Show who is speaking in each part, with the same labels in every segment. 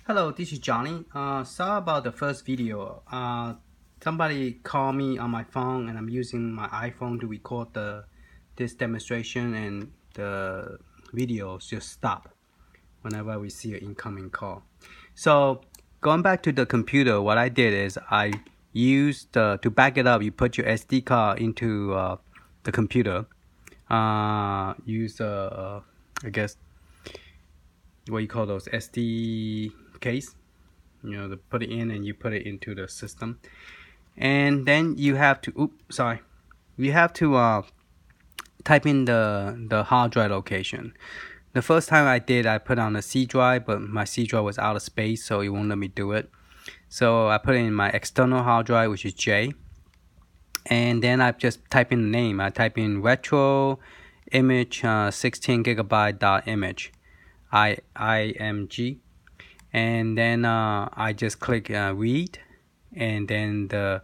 Speaker 1: Hello, this is Johnny. Sorry about the first video. Somebody called me on my phone, and I'm using my iPhone to record this demonstration, and the video just stop whenever we see an incoming call. So going back to the computer, what I did is I used to back it up. You put your SD card into the computer. Use I guess what you call those SD case. To put it in, and you put it into the system, and then you have to type in the hard drive location. The first time I did, I put on a C drive, but my C drive was out of space, so it won't let me do it. So I put it in my external hard drive, which is J, and then I just type in the name. I type in retro image 16 gigabyte dot image IMG, and then I just click read, and then the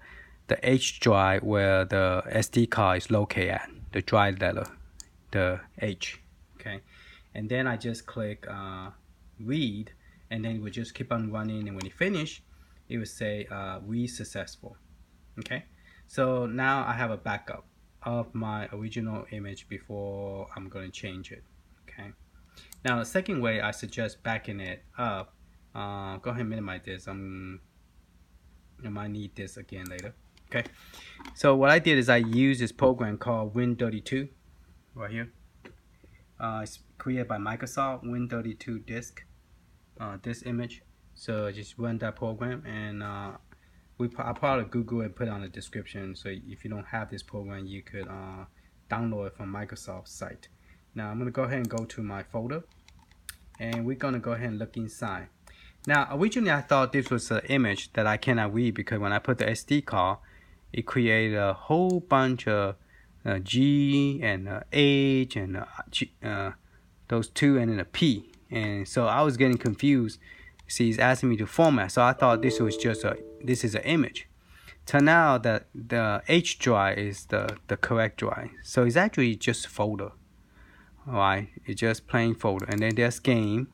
Speaker 1: H drive where the SD card is located at, the drive letter, the H, okay, and then I just click read, and then it will just keep on running, and when you finish, it will say read successful. Okay, so now I have a backup of my original image before I'm going to change it. Okay, now the second way I suggest backing it up. Go ahead and minimize this. I might need this again later. Okay, so what I did is I used this program called Win32 right here. It's created by Microsoft, Win32 disk, this image. So just run that program, and I'll probably Google and put it on the description. So if you don't have this program, you could download it from Microsoft's site. Now I'm gonna go ahead and go to my folder, and we're gonna go ahead and look inside. Now, originally I thought this was an image that I cannot read, because when I put the SD card, it created a whole bunch of G and H and those two, and then a P, and so I was getting confused. See, he's asking me to format, so I thought this was just this is an image. Turn out that the H drive is the correct drive, so it's actually just a folder. Alright, it's just plain folder, and then there's game.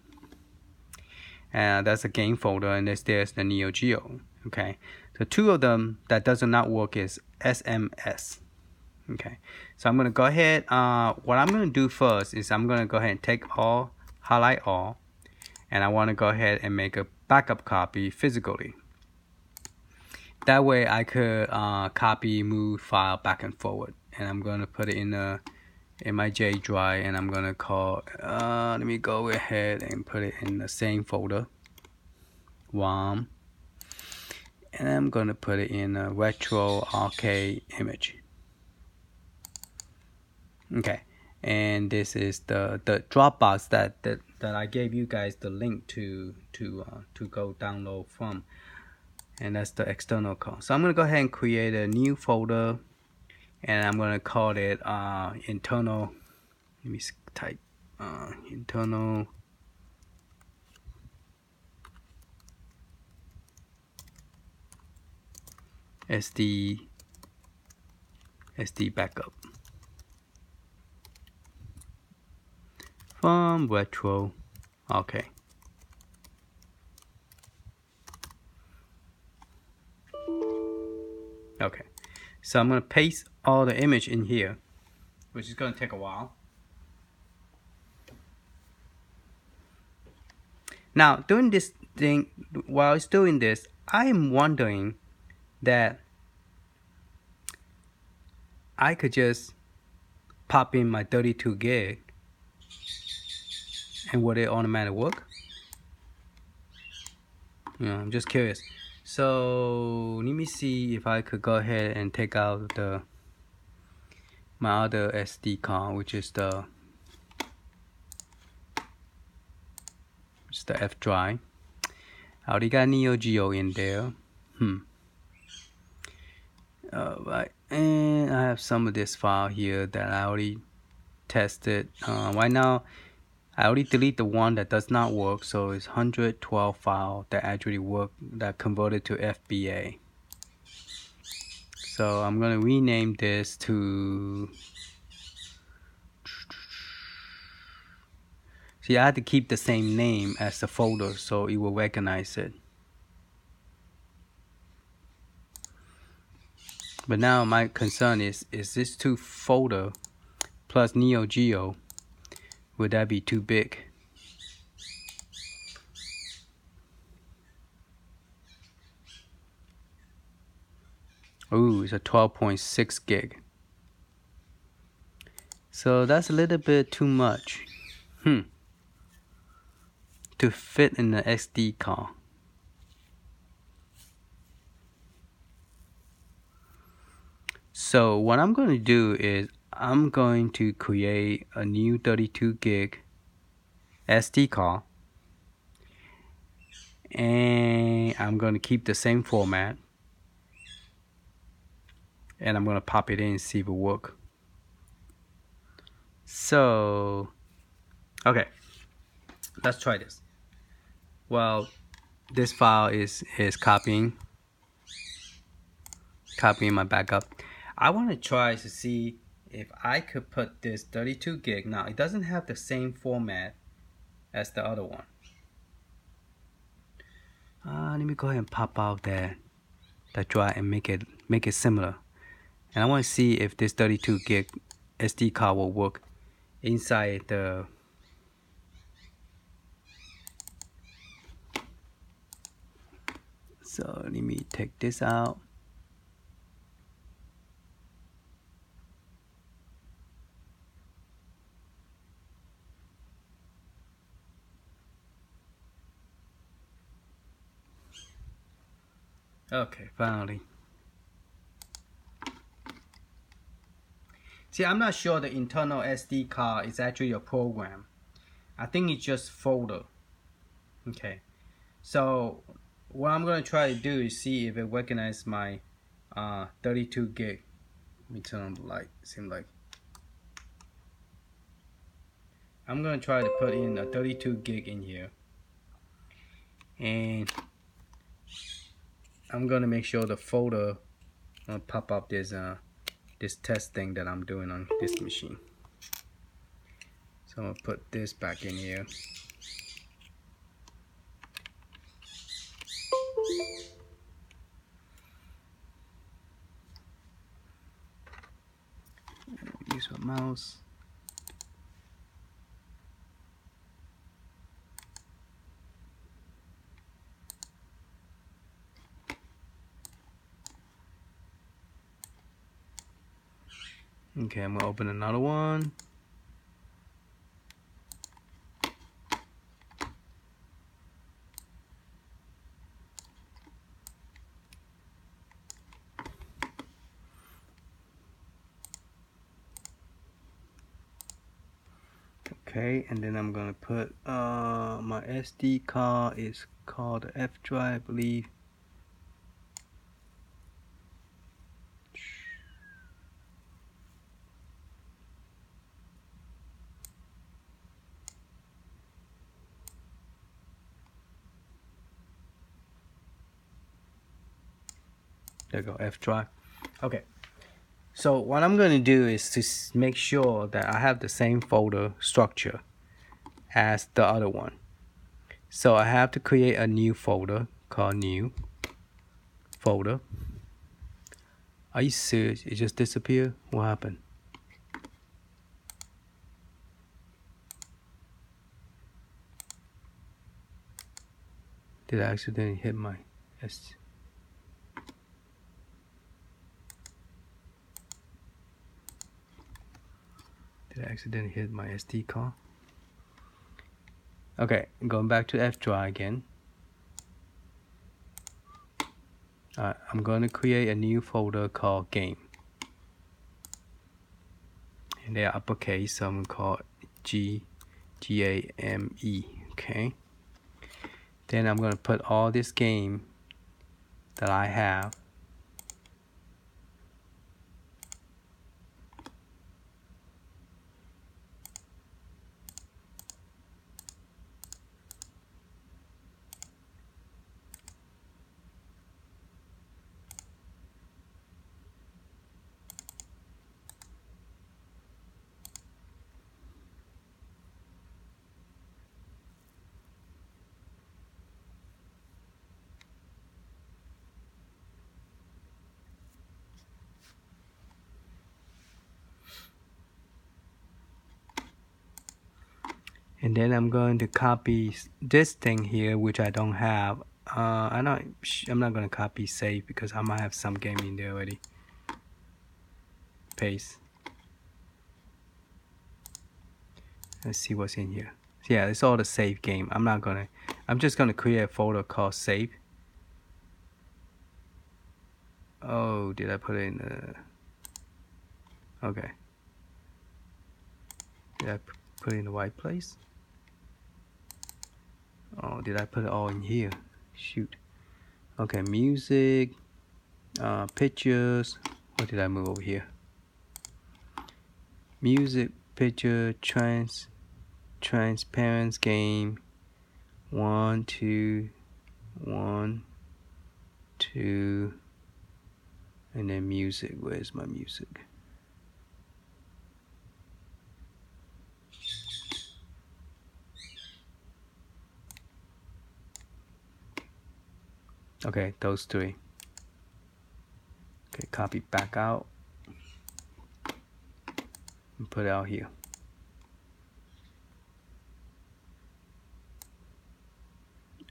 Speaker 1: That's a game folder, and there's the Neo Geo. Okay, the two of them that does not work is SMS. Okay, so I'm gonna go ahead. What I'm gonna do first is I'm gonna go ahead and take all, highlight all, and I want to go ahead and make a backup copy physically. That way I could copy, move file back and forward, and I'm gonna put it in my J drive, and I'm gonna call let me go ahead and put it in the same folder, WOM, and I'm gonna put it in a retro arcade image. Okay, and this is the Dropbox that I gave you guys the link to go download from, and that's the external code. So I'm gonna go ahead and create a new folder, and I'm gonna call it internal. Let me type internal SD backup from retro. Okay. Okay. So I'm gonna paste all the image in here, which is gonna take a while. Now, doing this thing, while it's doing this, I am wondering that I could just pop in my 32 gig, and would it automatically work? I'm just curious. So let me see if I could go ahead and take out my other SD card, which is the F drive. I already got Neo Geo in there. Alright, and I have some of this file here that I already tested. Right now, I already delete the one that does not work, so it's 112 file that actually work, that converted to FBA. So I'm gonna rename this to See, I had to keep the same name as the folder so it will recognize it. But now my concern is this two folder plus Neo Geo, would that be too big? Ooh, it's a 12.6 gig. So that's a little bit too much. To fit in the SD card. So what I'm going to do is I'm going to create a new 32 gig SD card, and I'm going to keep the same format, and I'm going to pop it in and see if it works. So okay, let's try this. Well, this file is copying my backup. I want to try to see if I could put this 32 gig. Now it doesn't have the same format as the other one. Let me go ahead and pop out that drive and make it similar. And I want to see if this 32 gig SD card will work inside the So let me take this out. Okay, finally. See, I'm not sure the internal SD card is actually a program. I think it's just folder. Okay, so what I'm gonna try to do is see if it recognizes my 32 gig. Let me turn on the light. Seems like I'm gonna try to put in a 32 gig in here, and I'm gonna make sure the folder pop up this test thing that I'm doing on this machine. So I'm gonna put this back in here. Use my mouse. Okay, I'm gonna open another one. Okay, and then I'm gonna put my SD card is called the F drive, I believe. There you go, F drive. Okay, so what I'm going to do is to make sure that I have the same folder structure as the other one. So I have to create a new folder called new folder. Are you serious? It just disappeared? What happened? Did I accidentally hit my S? Did I accidentally hit my SD card? Okay, going back to F drive again. I'm going to create a new folder called game. And they're uppercase, so I'm going to call it GAME. Okay. Then I'm going to put all this game that I have. And then I'm going to copy this thing here, which I don't have. I'm not going to copy save because I might have some game in there already. Paste. Let's see what's in here. Yeah, it's all the save game. I'm just gonna create a folder called save. Oh, did I put it in the, okay. Did I put it in the right place? Oh, did I put it all in here? Shoot. Okay, music, pictures. What did I move over here? Music, picture, transparent game. 1, 2, 1, 2, and then music. Where's my music? Okay, those 3. Okay, copy back out and put it out here.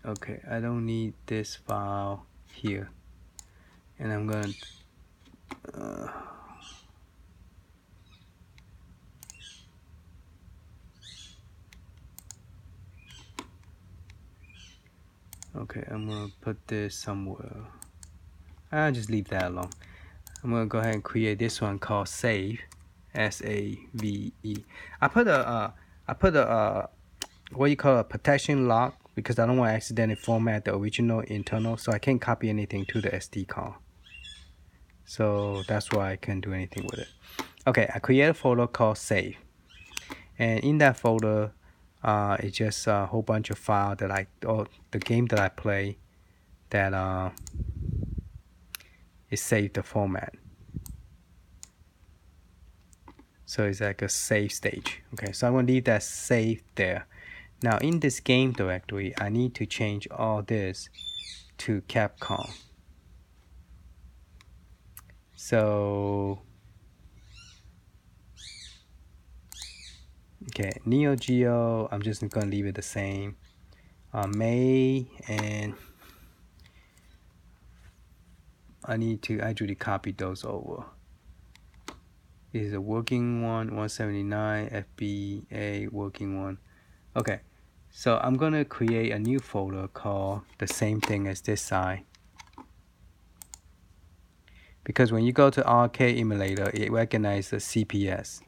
Speaker 1: Okay, I don't need this file here, and I'm gonna okay, I'm gonna put this somewhere. I'll just leave that alone. I'm gonna go ahead and create this one called save, S-A-V-E. I put a what you call a protection lock because I don't want to accidentally format the original internal, so I can't copy anything to the SD card. So that's why I can't do anything with it. Okay, I create a folder called save, and in that folder, it's just a whole bunch of files that the game that I play that is saved the format. So it's like a save stage. Okay, so I'm gonna leave that save there. Now in this game directory, I need to change all this to Capcom. So, okay, Neo Geo, I'm just gonna leave it the same. May, and I need to actually copy those over. This is a working one, 179, FBA working one. Okay, so I'm gonna create a new folder called the same thing as this side. Because when you go to Arcade Emulator, it recognizes CPS.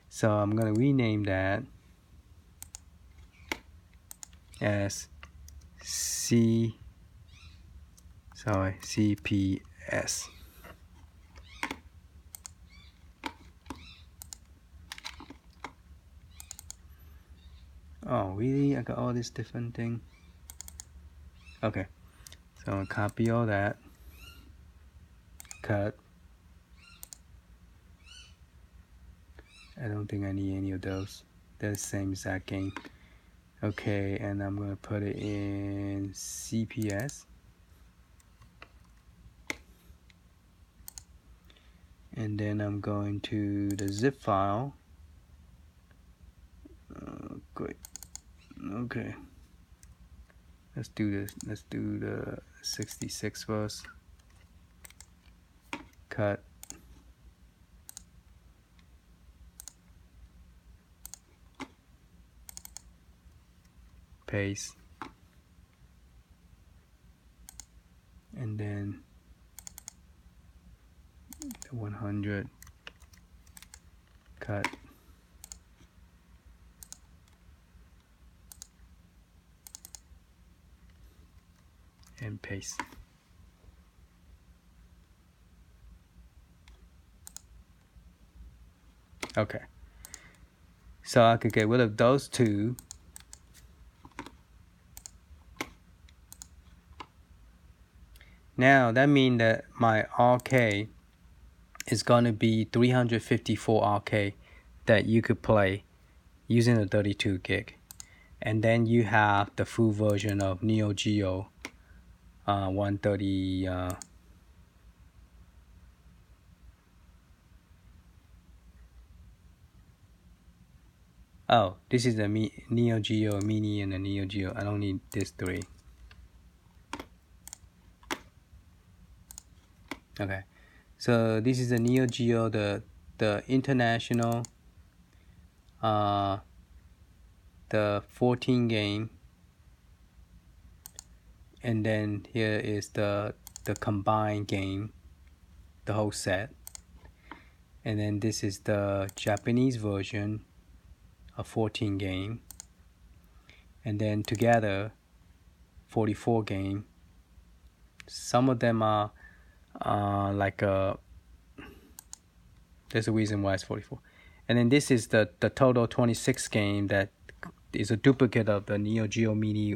Speaker 1: So I'm gonna rename that as CPS. Oh, really? I got all this different thing. Okay, so I'm gonna copy all that. Cut. I don't think I need any of those. They're the same exact game. Okay, and I'm gonna put it in CPS. And then I'm going to the zip file. Great. Okay. Let's do this. Let's do the 66 first. Cut. Paste. And then the 100. Cut. And paste. Okay. So I could get rid of those 2. Now that means that my RK is gonna be 354 RK that you could play using the 32 gig. And then you have the full version of Neo Geo 130 Oh, this is the Neo Geo Mini and the Neo Geo. I don't need this three. Okay, so this is the Neo Geo, the international, the 14 game, and then here is the combined game, the whole set, and then this is the Japanese version of 14 game, and then together 44 game. Some of them are like there's a reason why it's 44, and then this is the total 26 game that is a duplicate of the Neo Geo Mini,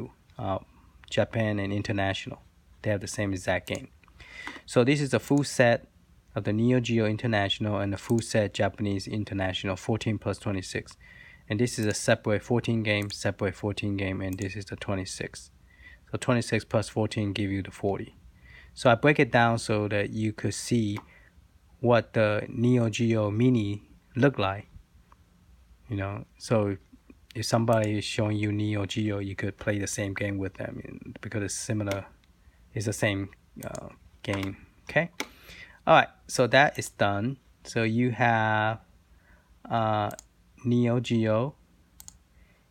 Speaker 1: Japan and International. They have the same exact game. So this is the full set of the Neo Geo International and the full set Japanese International 14 plus 26, and this is a separate 14 game, separate 14 game, and this is the 26. So 26 plus 14 give you the 40. So I break it down so that you could see what the Neo Geo Mini look like. You know, so if somebody is showing you Neo Geo, you could play the same game with them because it's similar. It's the same game. Okay. All right. So that is done. So you have Neo Geo,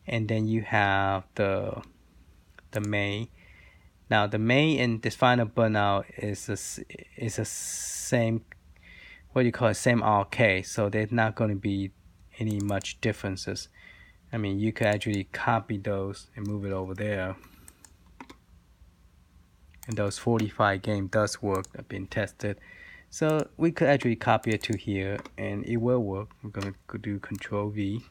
Speaker 1: and then you have the May. Now the May and this Final Burnout is a same, what do you call it, same RK. So there's not going to be any much differences. I mean, you could actually copy those and move it over there. And those 45 games does work, have been tested. So we could actually copy it to here and it will work. I'm gonna do Control V.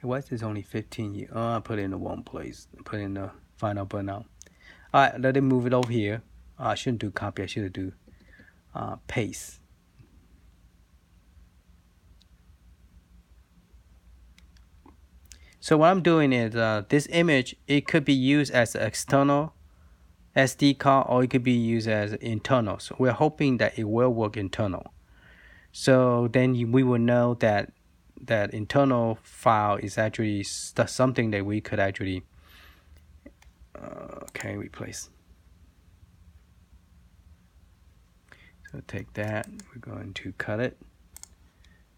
Speaker 1: Why is this only 15 here? Oh, I put it in the wrong place. Put it in the Final Burnout. Alright, let it move it over here. I shouldn't do copy, I should do paste. So what I'm doing is this image, it could be used as an external SD card or it could be used as internal. So we're hoping that it will work internal. So then we will know that that internal file is actually something that we could actually replace. So take that, we're going to cut it,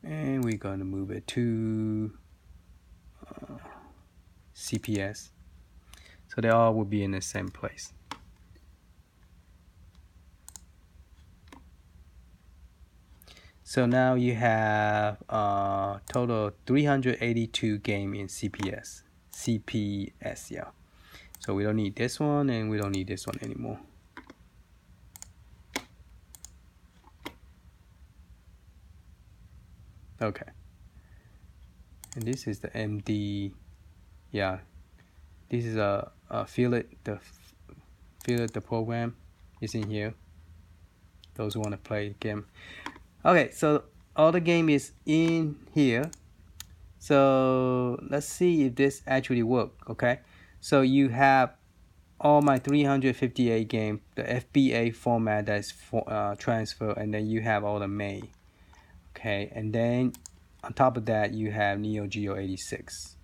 Speaker 1: and we're going to move it to CPS. So they all will be in the same place. So now you have total 382 game in CPS. Yeah. So we don't need this one and we don't need this one anymore. Okay. And this is the MD. Yeah. This is a Feel It, the program is in here. Those who want to play the game. Okay, so all the game is in here. So let's see if this actually works. Okay, so you have all my 358 game, the FBA format that's transfer, and then you have all the May. Okay, and then on top of that you have Neo Geo 86,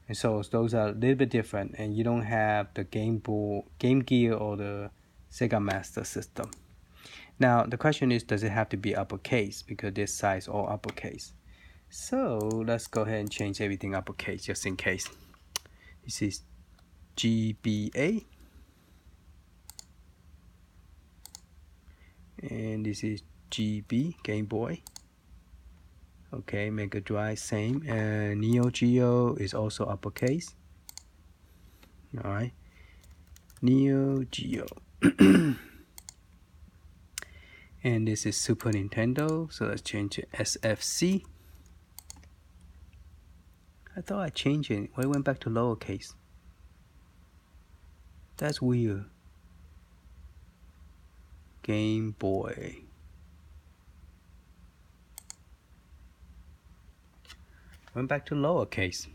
Speaker 1: and so those are a little bit different, and you don't have the Game Gear or the Sega Master System. Now the question is, does it have to be uppercase? Because this size all uppercase. So let's go ahead and change everything uppercase just in case. This is GBA. And this is GB, Game Boy. Okay, Mega Drive, same. And Neo Geo is also uppercase. Alright. Neo Geo. And this is Super Nintendo. So let's change it SFC. I thought I changed it. Why it went back to lowercase? That's weird. Game Boy. Went back to lowercase.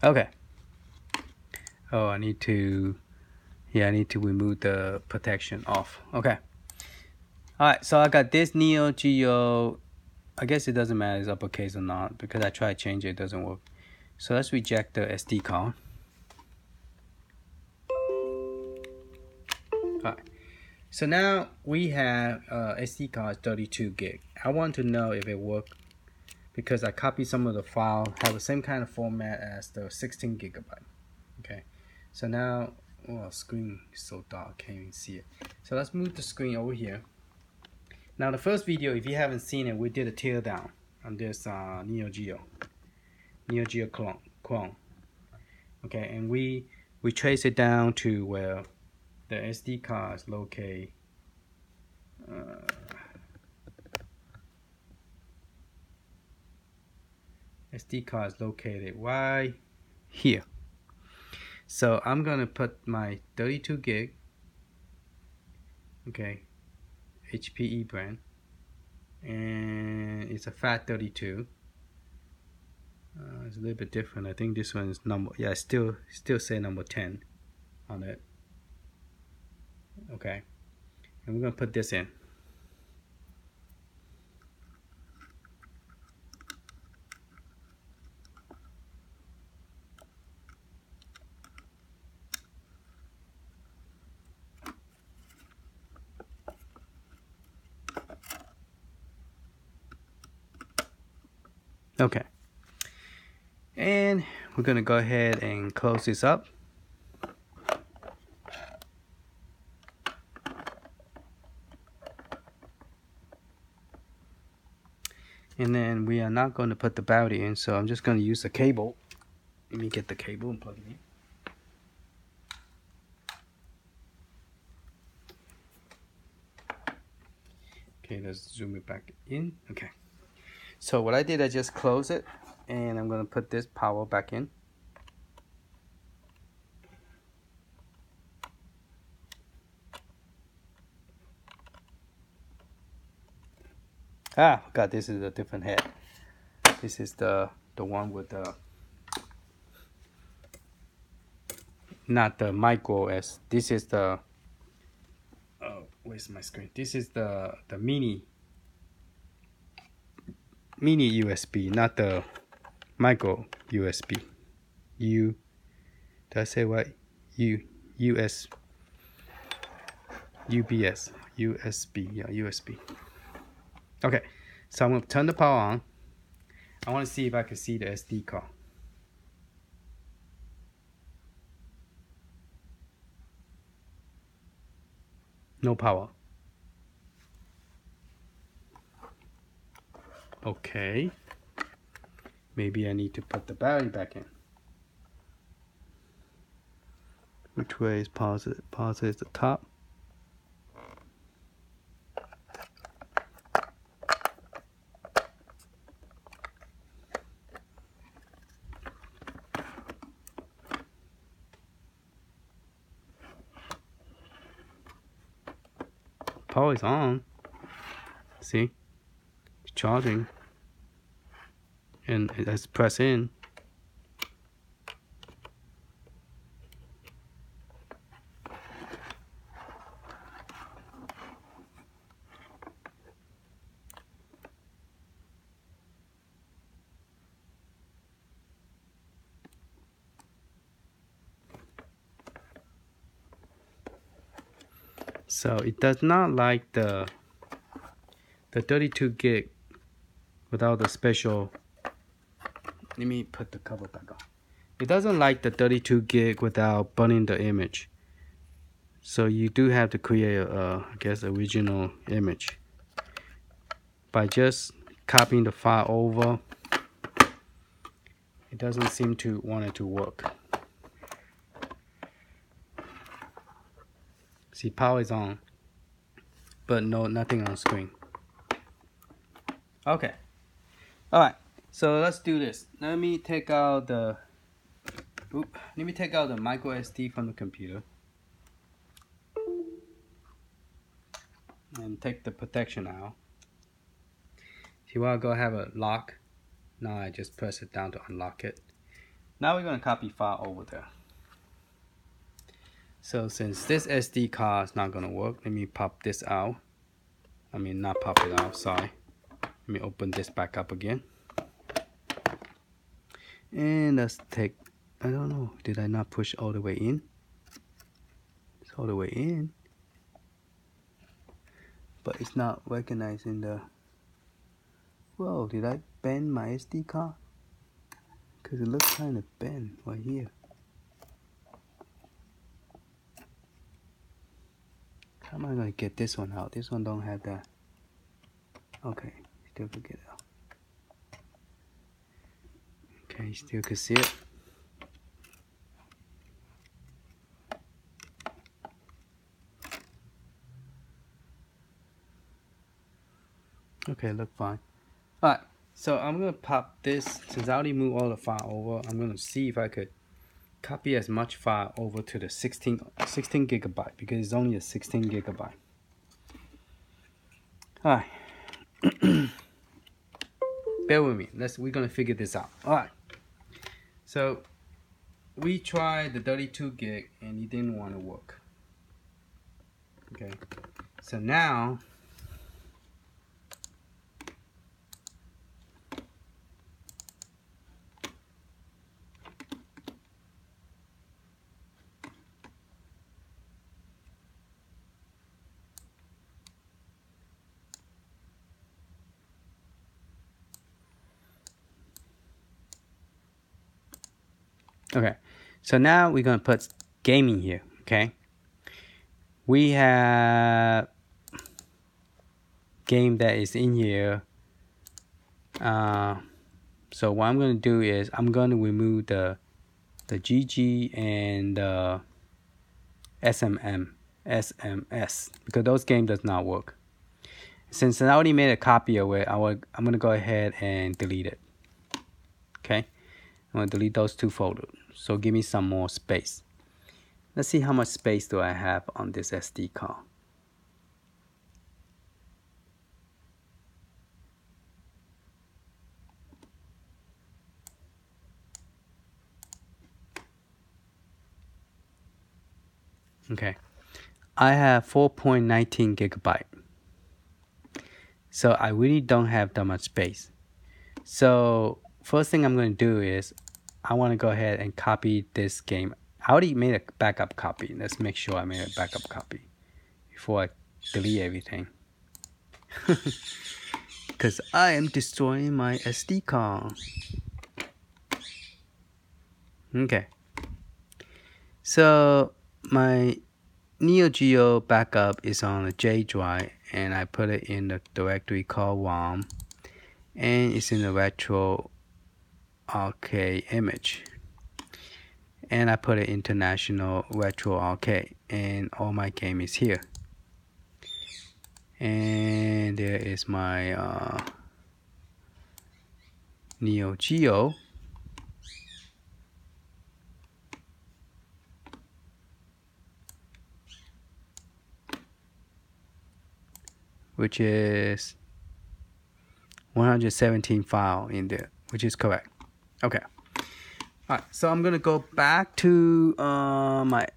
Speaker 1: Okay. Oh, I need to Yeah, I need to remove the protection off. Okay. Alright, so I got this Neo Geo. I guess it doesn't matter if it's uppercase or not because I tried to change it, it doesn't work. So let's reject the SD card. Alright. So now we have SD card 32 gig. I want to know if it worked because I copied some of the file, have the same kind of format as the 16 gigabyte. Okay. So now, oh, screen is so dark, can't even see it. So let's move the screen over here. Now the first video, if you haven't seen it, we did a tear down on this Neo Geo clone. Okay, and we trace it down to where the SD card is located. SD card is located right here. So I'm gonna put my 32 gig, okay, HPE brand, and it's a FAT32. It's a little bit different. I think this one is number, yeah, still say number 10 on it. Okay, and we're gonna put this in. Okay, and we're gonna go ahead and close this up. And then we are not going to put the battery in, so I'm just going to use the cable. Let me get the cable and plug it in. Okay, let's zoom it back in. Okay, so what I did, I just close it, and I'm going to put this power back in. Ah, God, this is a different head. This is the one with the, not the micro S. This is the, oh, where's my screen? This is the mini USB, not the micro USB. Did I say what? UBS, USB, yeah, USB. Okay, so I'm gonna turn the power on. I want to see if I can see the SD card. No power. Okay. Maybe I need to put the battery back in. Which way is positive? Positive is the top. Power is on. See? It's charging. And let's press in. So it does not like the 32 gig without the special. Let me put the cover back on. It doesn't like the 32 gig without burning the image. So you do have to create a, I guess, original image by just copying the file over. It doesn't seem to want it to work. See, power is on, but nothing on screen. Okay. All right. So let's do this. Let me take out the micro SD from the computer and take the protection out. If you want to go have a lock, now I just press it down to unlock it. Now we're going to copy file over there. So since this SD card is not gonna work, let me pop this out. I mean, not pop it out, sorry. Let me open this back up again. And let's take, I don't know, did I not push all the way in? It's all the way in. But it's not recognizing the, whoa, did I bend my SD card? Because it looks kind of bent right here. How am I gonna get this one out? This one don't have that. Okay, still could get it out. Okay, still could see it. Okay, look fine. Alright, so I'm gonna pop this. Since I already moved all the file over, I'm gonna see if I could copy as much file over to the 16 gigabyte, because it's only a 16 gigabyte. Alright. Bear with me. We're gonna figure this out. Alright. So we tried the 32 gig and it didn't want to work. Okay. So now okay, so now we're gonna put gaming here. Okay, we have game that is in here. So what I'm gonna do is I'm gonna remove the GG and the SMS because those games does not work. Since I already made a copy of it, I'm gonna go ahead and delete it. Okay, I'm gonna delete those two folders. So give me some more space. Let's see how much space do I have on this SD card. Okay, I have 4.19 gigabyte. So I really don't have that much space. So first thing I'm going to do is I want to go ahead and copy this game. I already made a backup copy. Let's make sure I made a backup copy before I delete everything. Because I am destroying my SD card. Okay. So my Neo Geo backup is on a J drive, and I put it in the directory called ROM, and it's in the retro arcade image, and I put it international retro arcade, and all my game is here. And there is my Neo Geo. Which is 117 file in there, which is correct. Okay. Alright, so I'm gonna go back to my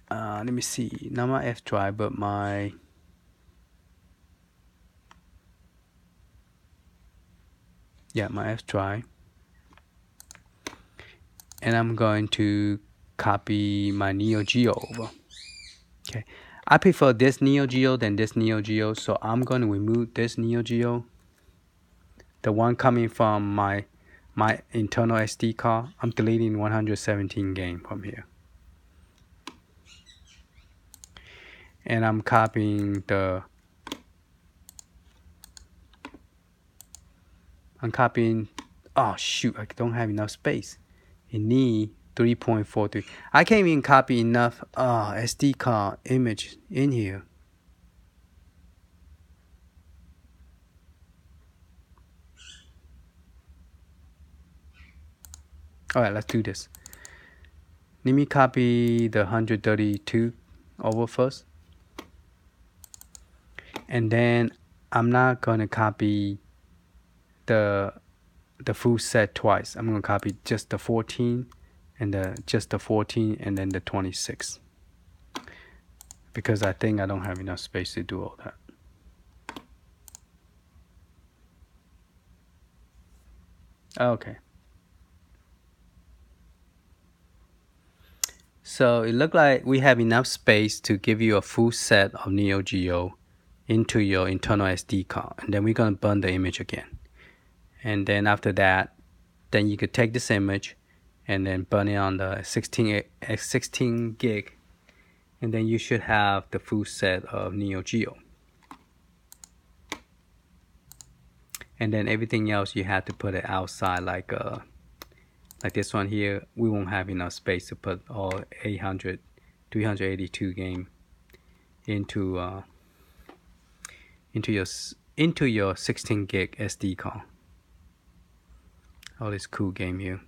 Speaker 1: let me see, not my F drive, but my my F drive, and I'm going to copy my Neo Geo over. Okay, I prefer this Neo Geo than this Neo Geo, so I'm going to remove this Neo Geo, the one coming from my internal SD card. I'm deleting 117 game from here, and I'm copying oh shoot, I don't have enough space. It need 3.43. I can't even copy enough SD card image in here. Alright, let's do this. Let me copy the 132 over first, and then I'm not gonna copy the full set twice. I'm gonna copy just the 14 and just the 14 and then the 26. because I think I don't have enough space to do all that. Okay. So it looked like we have enough space to give you a full set of Neo Geo into your internal SD card, and then we're gonna burn the image again. And then after that, then you could take this image and then burn it on the 16 gig, and then you should have the full set of Neo Geo. And then everything else you have to put it outside, like this one here. We won't have enough space to put all 382 game into your 16 gig SD card. All this cool game here.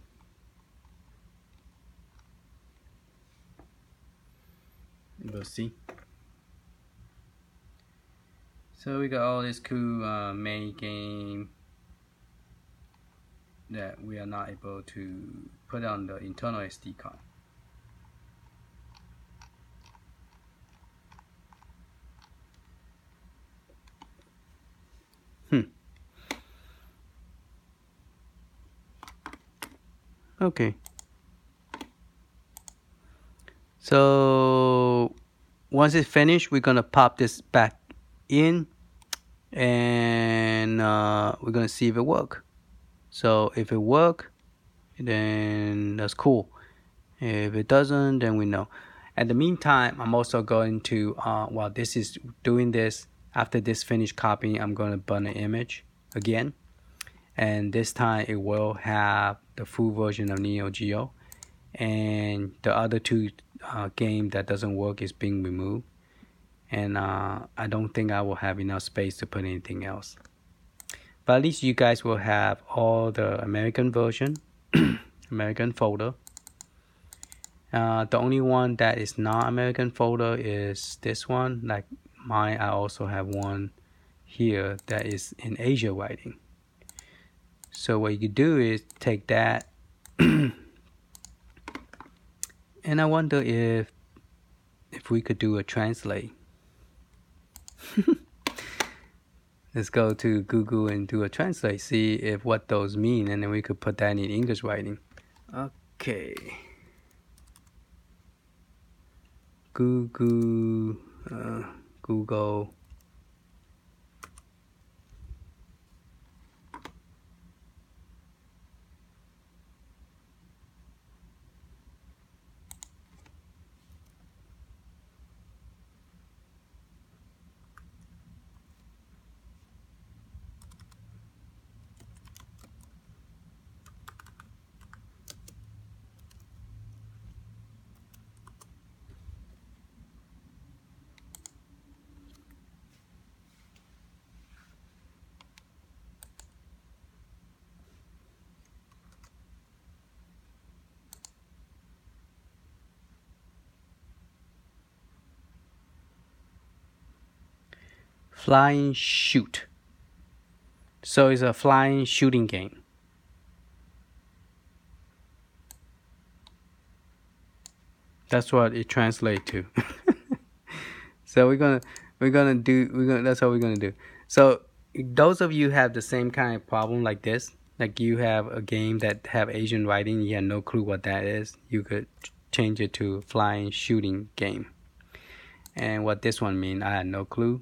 Speaker 1: We'll see. So we got all this cool main game that we are not able to put on the internal SD card. Okay. So once it's finished, we're gonna pop this back in, and we're gonna see if it works. So if it works, then that's cool. If it doesn't, then we know. At the meantime, I'm also going to while this is doing this, after this finished copying, I'm going to burn the image again, and this time it will have the full version of Neo Geo, and the other two game that doesn't work is being removed, and I don't think I will have enough space to put anything else. But at least you guys will have all the American version, American folder. The only one that is not American folder is this one. Like mine, I also have one here that is in Asia writing. So what you do is take that, and I wonder if we could do a translate. Let's go to Google and do a translate, see if what those mean, and then we could put that in English writing. Okay. Google. Flying shoot. So it's a flying shooting game. That's what it translates to. So that's what we're gonna do. So those of you have the same kind of problem like this, like you have a game that have Asian writing, you have no clue what that is, you could change it to flying shooting game. And what this one mean, I had no clue.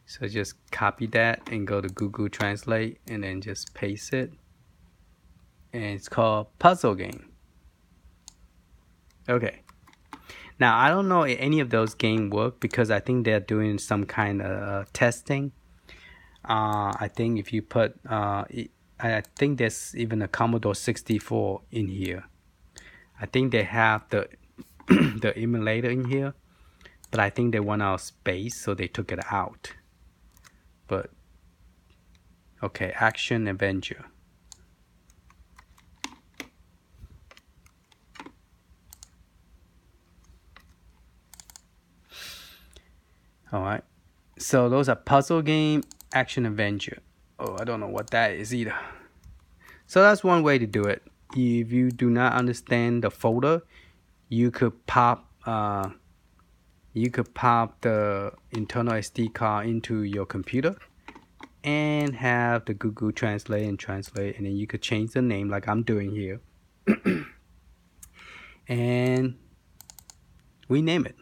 Speaker 1: So just copy that and go to Google Translate and then just paste it. And it's called puzzle game. Okay. Now I don't know if any of those games work because I think they're doing some kind of testing. I think if you put, I think there's even a Commodore 64 in here. I think they have the the emulator in here, but I think they went out of space, so they took it out. But okay, action adventure. All right, so those are puzzle game, action adventure. Oh, I don't know what that is either. So that's one way to do it. If you do not understand the folder, you could pop you could pop the internal SD card into your computer and have the Google Translate and translate, and then you could change the name like I'm doing here and rename it.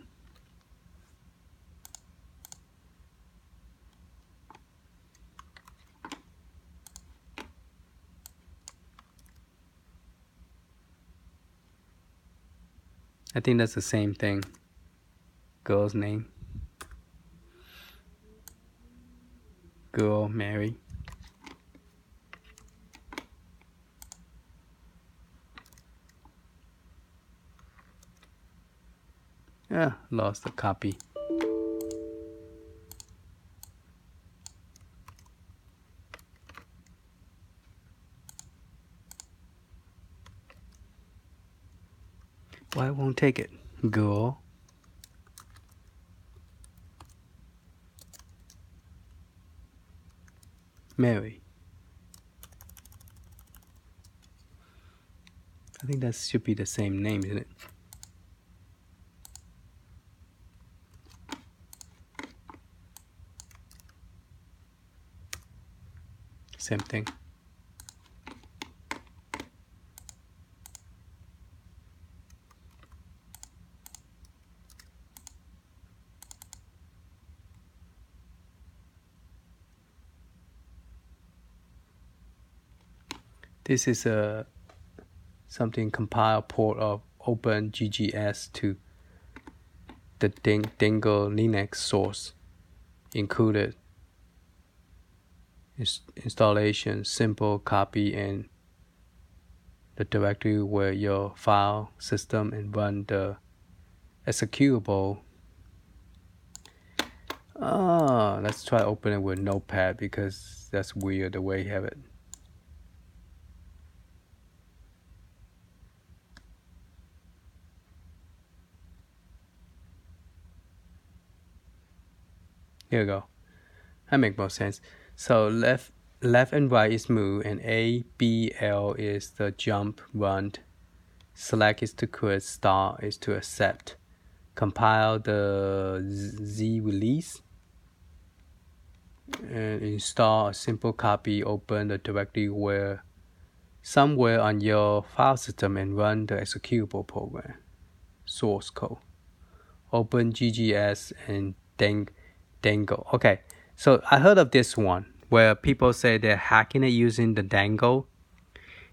Speaker 1: I think that's the same thing. Girl's name. Girl, Mary. Yeah, lost the copy. Why won't take it? Girl. Mary. I think that should be the same name, isn't it? Same thing. This is a something compile port of OpenGGS to the Dingo Linux source included installation, simple copy and the directory where your file system and run the executable. Let's try open it with Notepad because that's weird the way you have it. Here we go. That makes more sense. So left and right is move, and A, B, L is the jump, run. Select is to quit, start is to accept. Compile the Z release. And install a simple copy, open the directory where somewhere on your file system and run the executable program. Source code. Open GGS and Dango. Okay, so I heard of this one where people say they're hacking it using the Dango.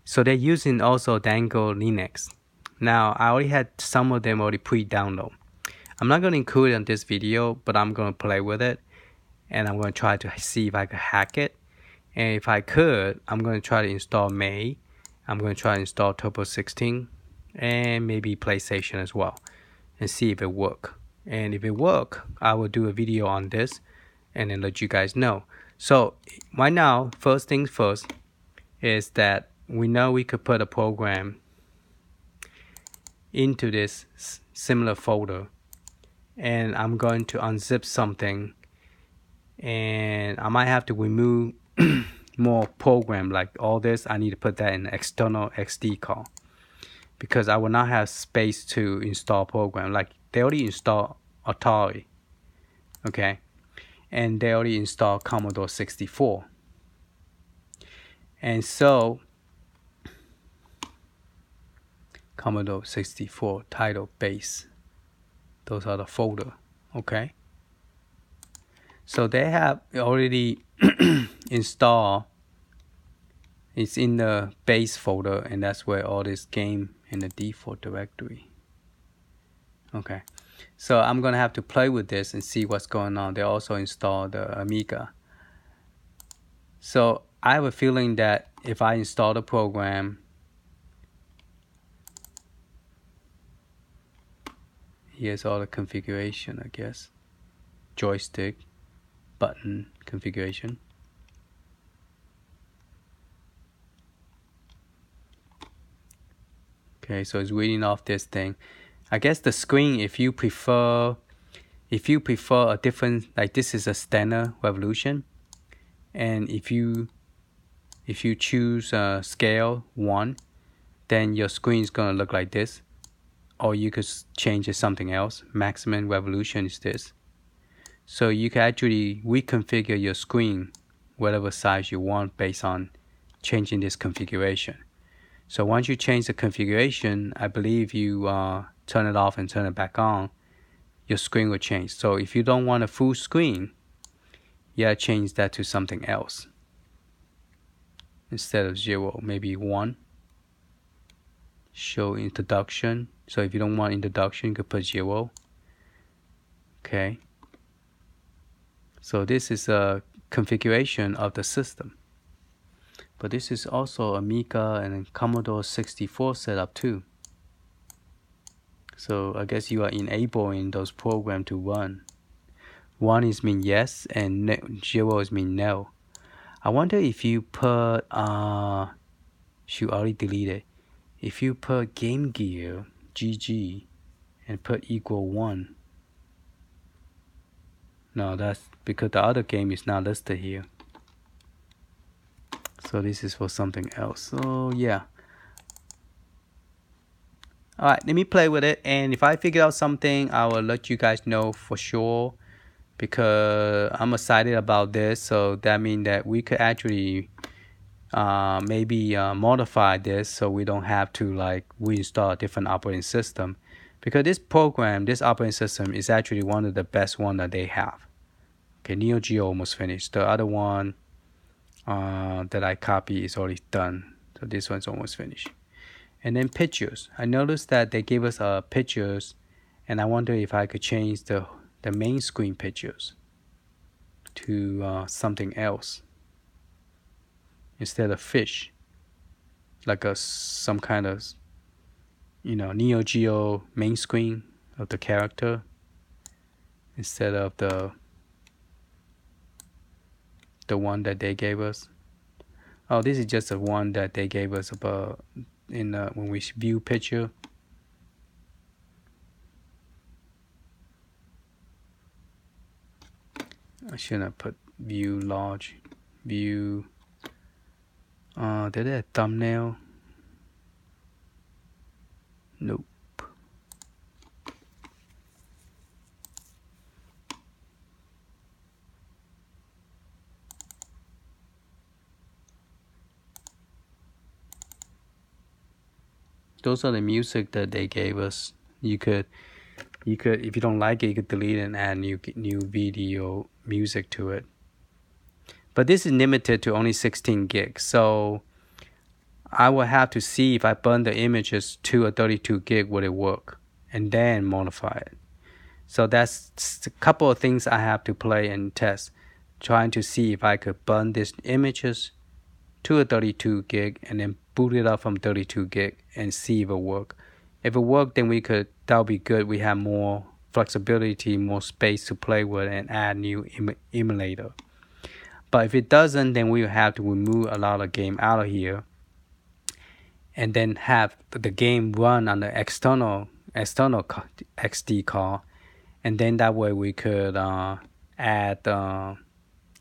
Speaker 1: So they're using also Dango Linux. Now, I already had some of them already pre-download. I'm not going to include it in this video, but I'm going to play with it. And I'm going to try to see if I could hack it. And if I could, I'm going to try to install May. I'm going to try to install Turbo 16 and maybe PlayStation as well and see if it works. And if it works, I will do a video on this and then let you guys know. So right now, first things first is that we know we could put a program into this similar folder. And I'm going to unzip something. And I might have to remove more program like all this. I need to put that in an external SD card because I will not have space to install program. Like they already installed Atari, okay, and they already installed Commodore 64, and so Commodore 64 title base, those are the folder, okay. So they have already installed. It's in the base folder, and that's where all this game in the default directory. Okay, so I'm gonna have to play with this and see what's going on. They also installed the Amiga. So I have a feeling that if I install the program, here's all the configuration, I guess. Joystick, button configuration. Okay, so it's reading off this thing. I guess the screen, if you prefer a different, like this is a standard Revolution, and if you choose scale 1, then your screen is gonna look like this. or you could change it something else. Maximum resolution is this. So you can actually reconfigure your screen whatever size you want based on changing this configuration. So once you change the configuration, I believe you turn it off and turn it back on, your screen will change. So if you don't want a full screen, you gotta change that to something else. Instead of 0, maybe 1. Show introduction. So if you don't want introduction, you could put 0. Okay. So this is a configuration of the system. But this is also Amiga and Commodore 64 setup too. So I guess you are enabling those programs to run. 1 is mean yes and 0 is mean no. I wonder if you put should already deleted. If you put Game Gear GG and put equal 1. No, that's because the other game is not listed here. So this is for something else. So yeah. Alright, let me play with it, and if I figure out something, I will let you guys know for sure, because I'm excited about this. So that means that we could actually maybe modify this so we don't have to like reinstall a different operating system, because this program, this operating system is actually one of the best one that they have. Okay, Neo Geo almost finished. The other one that I copy is already done. So this one's almost finished. And then pictures. I noticed that they gave us pictures, and I wonder if I could change the main screen pictures to something else instead of fish, like some kind of Neo Geo main screen of the character instead of the one that they gave us. Oh, this is just the one that they gave us about when we view picture. I shouldn't have put view large. View. Did it have thumbnail? Nope. Those are the music that they gave us. You could, if you don't like it, you could delete it and add new video music to it. But this is limited to only 16 gigs. So I will have to see if I burn the images to a 32 gig, would it work? And then modify it. So that's a couple of things I have to play and test, trying to see if I could burn these images to a 32 gig and then boot it up from 32 gig and see if it work. If it work, then that'll be good. We have more flexibility, more space to play with and add new emulator. But if it doesn't, then we will have to remove a lot of game out of here and then have the game run on the external XD card, and then that way we could add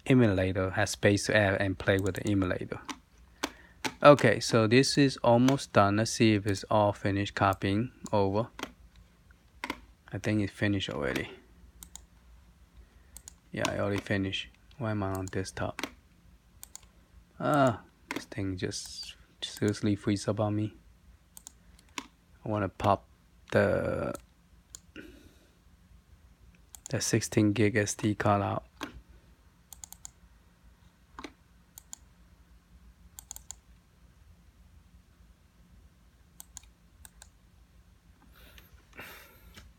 Speaker 1: emulator, have space to add and play with the emulator. Okay, so this is almost done. Let's see if it's all finished copying over. I think it's finished already. Yeah, I already finished. Why am I on desktop? This thing just seriously freeze up on me. I want to pop the 16 gig SD card out.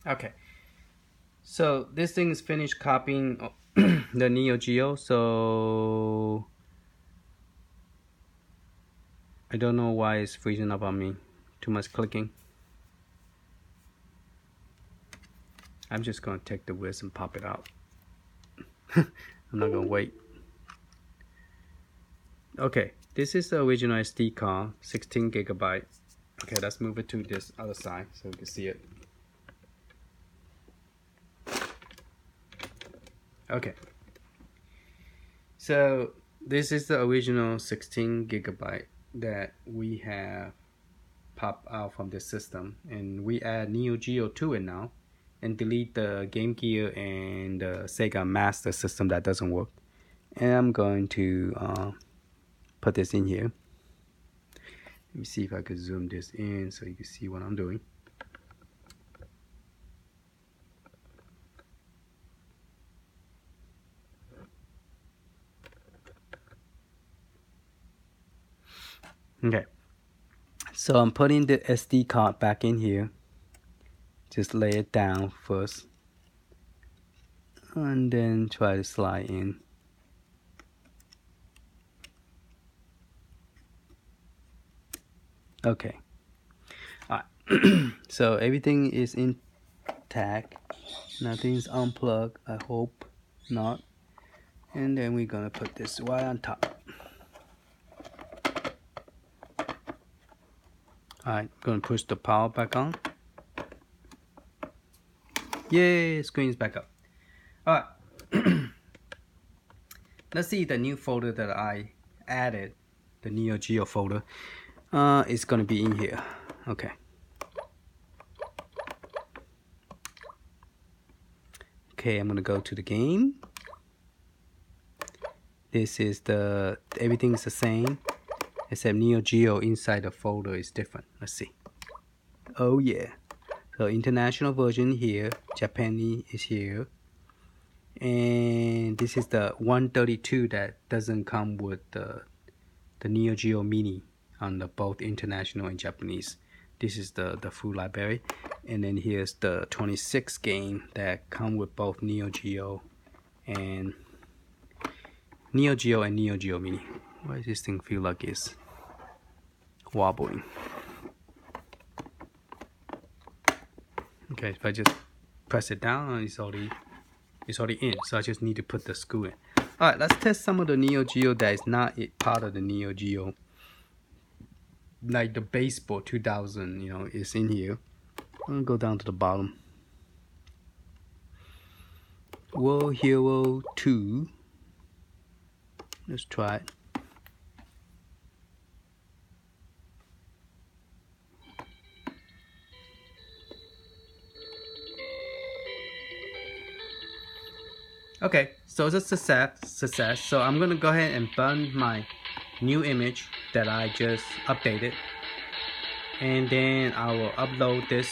Speaker 1: Okay, so this thing is finished copying the Neo Geo, so I don't know why it's freezing up on me. Too much clicking. I'm just gonna take the width and pop it out. I'm not gonna wait. Okay, this is the original SD card, 16 gigabyte. Okay, let's move it to this other side so we can see it. Okay, so this is the original 16 gigabyte that we have pop out from the system, and we add Neo Geo to it now, and delete the Game Gear and the Sega Master System that doesn't work. And I'm going to put this in here. Let me see if I could zoom this in so you can see what I'm doing. Okay, so I'm putting the SD card back in here. Just lay it down first, and then try to slide in. Okay, all right. So everything is intact, nothing's unplugged, I hope not. And then we're gonna put this right on top. Alright, gonna push the power back on. Yay, screen's back up. Alright. Let's see the new folder that I added, the Neo Geo folder. It's gonna be in here. Okay. Okay, I'm gonna go to the game. This is everything's the same, except Neo Geo inside the folder is different. Let's see. Oh yeah. So international version here, Japanese is here. And this is the 132 that doesn't come with the Neo Geo Mini on the both international and Japanese. This is the full library. And then here's the 26 game that come with both Neo Geo and Neo Geo Mini. Why does this thing feel like it's wobbling? Okay, if I just press it down, it's already in. So I just need to put the screw in. All right, let's test some of the Neo Geo that is not part of the Neo Geo. Like the Baseball 2000, you know, is in here. I'm gonna go down to the bottom. World Hero 2. Let's try it. Okay, so it's a success. So I'm gonna go ahead and burn my new image that I just updated, and then I will upload this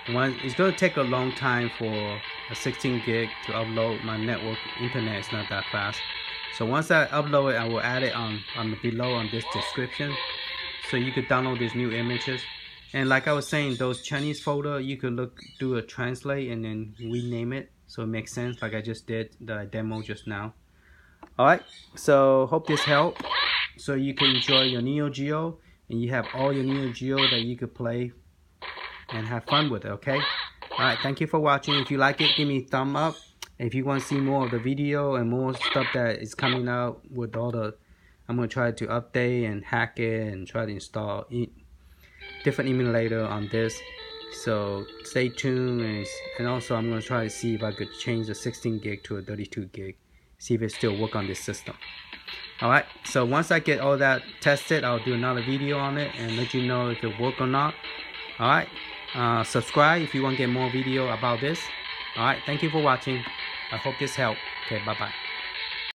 Speaker 1: one. It's gonna take a long time for a 16 gig to upload. My network internet is not that fast. So once I upload it, I will add it on below on this description, so you could download these new images. And like I was saying, those Chinese folder, you could do a translate and then rename it so it makes sense, like I just did the demo just now. Alright, so hope this helped, so you can enjoy your Neo Geo and you have all your Neo Geo that you could play and have fun with it. Okay, alright, thank you for watching. If you like it, give me a thumb up. If you want to see more of the video and more stuff that is coming out with all the, I'm going to try to update and hack it and try to install different emulator on this. So stay tuned, and also I'm going to try to see if I could change the 16 gig to a 32 gig. See if it still work on this system. Alright, so once I get all that tested, I'll do another video on it and let you know if it work or not. Alright, subscribe if you want to get more video about this. Alright, thank you for watching. I hope this helped. Okay, bye-bye.